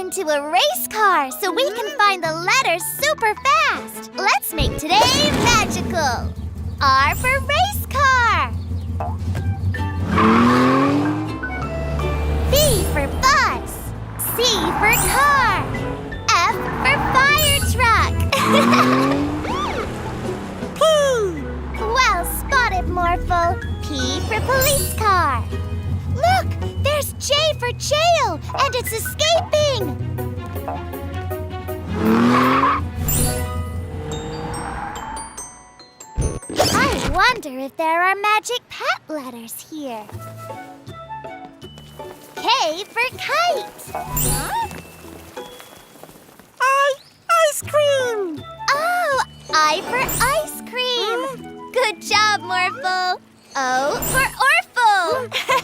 into a race car so we can find the letters super fast. Let's make today magical. R for race car. B for bus. C for car. F for fire truck. P. Well spotted, Morphle. P for police car. Look, there's J for jail, and it's escaping. I wonder if there are magic pet letters here. K for kite. Huh? Ice cream! Oh, I for ice cream. Good job, Morphle. O for Orphle.